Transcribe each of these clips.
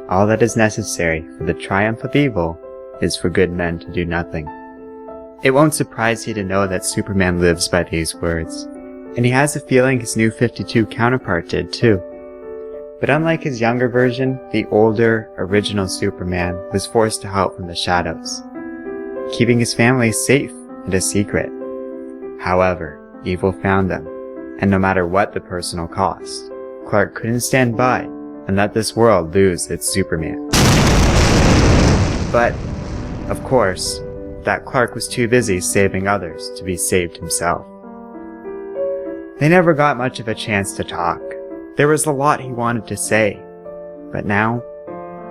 all that is necessary for the triumph of evil is for good men to do nothing. It won't surprise you to know that Superman lives by these words, and he has a feeling his New 52 counterpart did too. But unlike his younger version, the older, original Superman was forced to help from the shadows, keeping his family safe and a secret. However, evil found them, and no matter what the personal cost, Clark couldn't stand by and let this world lose its Superman. But, of course, that Clark was too busy saving others to be saved himself. They never got much of a chance to talk. There was a lot he wanted to say, but now,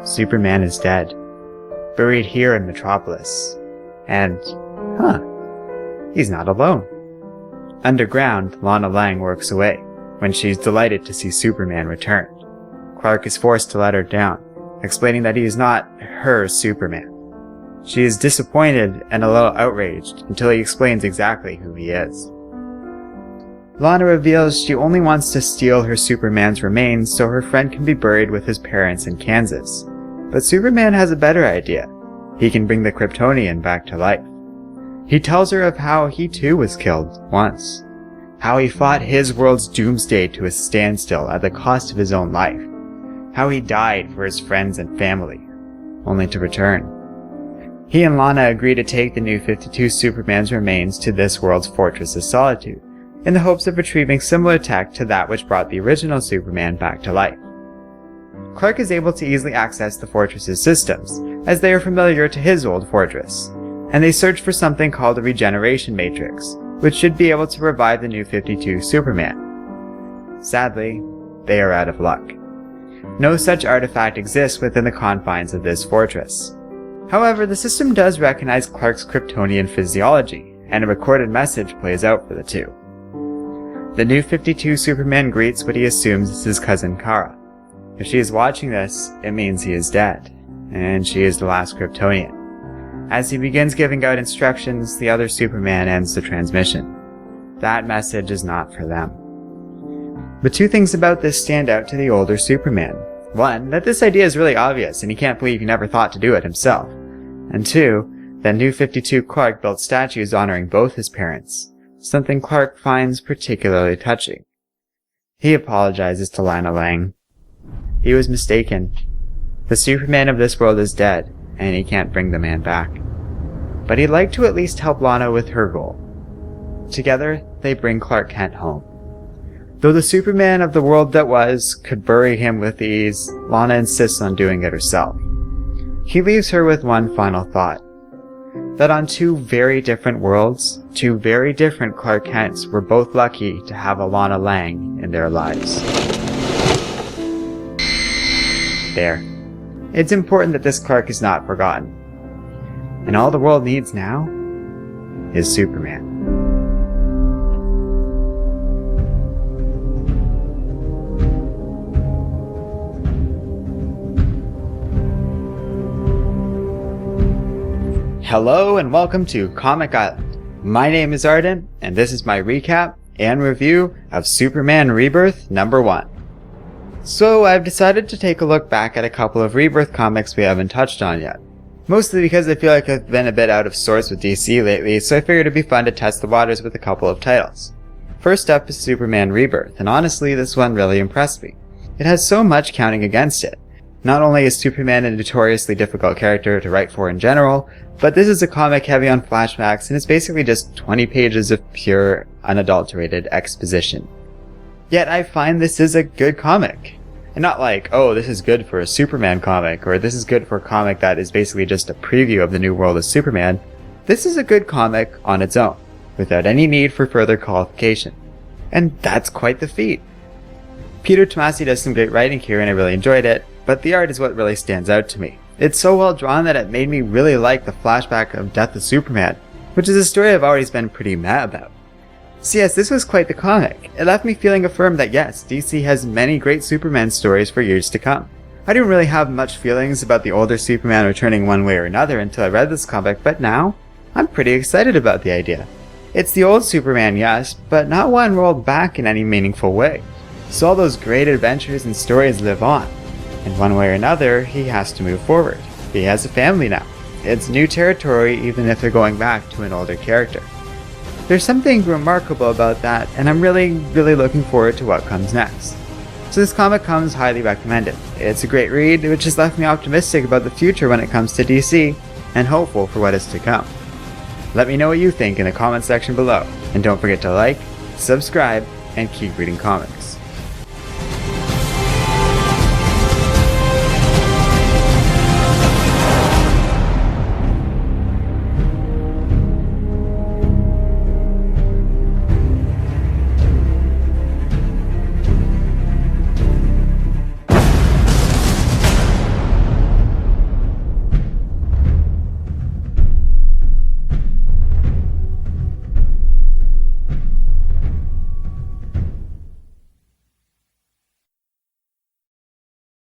Superman is dead, buried here in Metropolis, and, he's not alone. Underground, Lana Lang works away, when she's delighted to see Superman return. Clark is forced to let her down, explaining that he is not her Superman. She is disappointed and a little outraged until he explains exactly who he is. Lana reveals she only wants to steal her Superman's remains so her friend can be buried with his parents in Kansas. But Superman has a better idea. He can bring the Kryptonian back to life. He tells her of how he too was killed once. How he fought his world's doomsday to a standstill at the cost of his own life. How he died for his friends and family, only to return. He and Lana agree to take the New 52 Superman's remains to this world's Fortress of Solitude, in the hopes of retrieving similar tech to that which brought the original Superman back to life. Clark is able to easily access the Fortress's systems, as they are familiar to his old fortress, and they search for something called a regeneration matrix, which should be able to revive the New 52 Superman. Sadly, they are out of luck. No such artifact exists within the confines of this fortress. However, the system does recognize Clark's Kryptonian physiology, and a recorded message plays out for the two. The New 52 Superman greets what he assumes is his cousin Kara. If she is watching this, it means he is dead, and she is the last Kryptonian. As he begins giving out instructions, the other Superman ends the transmission. That message is not for them. But two things about this stand out to the older Superman. One, that this idea is really obvious and he can't believe he never thought to do it himself. And two, that New 52 Clark built statues honoring both his parents, something Clark finds particularly touching. He apologizes to Lana Lang. He was mistaken. The Superman of this world is dead, and he can't bring the man back. But he'd like to at least help Lana with her goal. Together, they bring Clark Kent home. Though the Superman of the world that was could bury him with ease, Lana insists on doing it herself. He leaves her with one final thought. That on two very different worlds, two very different Clark Kents were both lucky to have a Lana Lang in their lives. There. It's important that this Clark is not forgotten. And all the world needs now is Superman. Hello and welcome to Comic Island. My name is Arden, and this is my recap and review of Superman Rebirth number 1. So I've decided to take a look back at a couple of Rebirth comics we haven't touched on yet. Mostly because I feel like I've been a bit out of sorts with DC lately, so I figured it'd be fun to test the waters with a couple of titles. First up is Superman Rebirth, and honestly this one really impressed me. It has so much counting against it. Not only is Superman a notoriously difficult character to write for in general, but this is a comic heavy on flashbacks and it's basically just 20 pages of pure, unadulterated exposition. Yet I find this is a good comic. And not like, oh, this is good for a Superman comic, or this is good for a comic that is basically just a preview of the new world of Superman. This is a good comic on its own, without any need for further qualification. And that's quite the feat. Peter Tomasi does some great writing here and I really enjoyed it, but the art is what really stands out to me. It's so well drawn that it made me really like the flashback of Death of Superman, which is a story I've always been pretty mad about. So yes, this was quite the comic. It left me feeling affirmed that yes, DC has many great Superman stories for years to come. I didn't really have much feelings about the older Superman returning one way or another until I read this comic, but now, I'm pretty excited about the idea. It's the old Superman, yes, but not one rolled back in any meaningful way. So all those great adventures and stories live on. In one way or another, he has to move forward. He has a family now. It's new territory even if they're going back to an older character. There's something remarkable about that, and I'm really looking forward to what comes next. So this comic comes highly recommended. It's a great read, which has left me optimistic about the future when it comes to DC, and hopeful for what is to come. Let me know what you think in the comment section below, and don't forget to like, subscribe, and keep reading comics.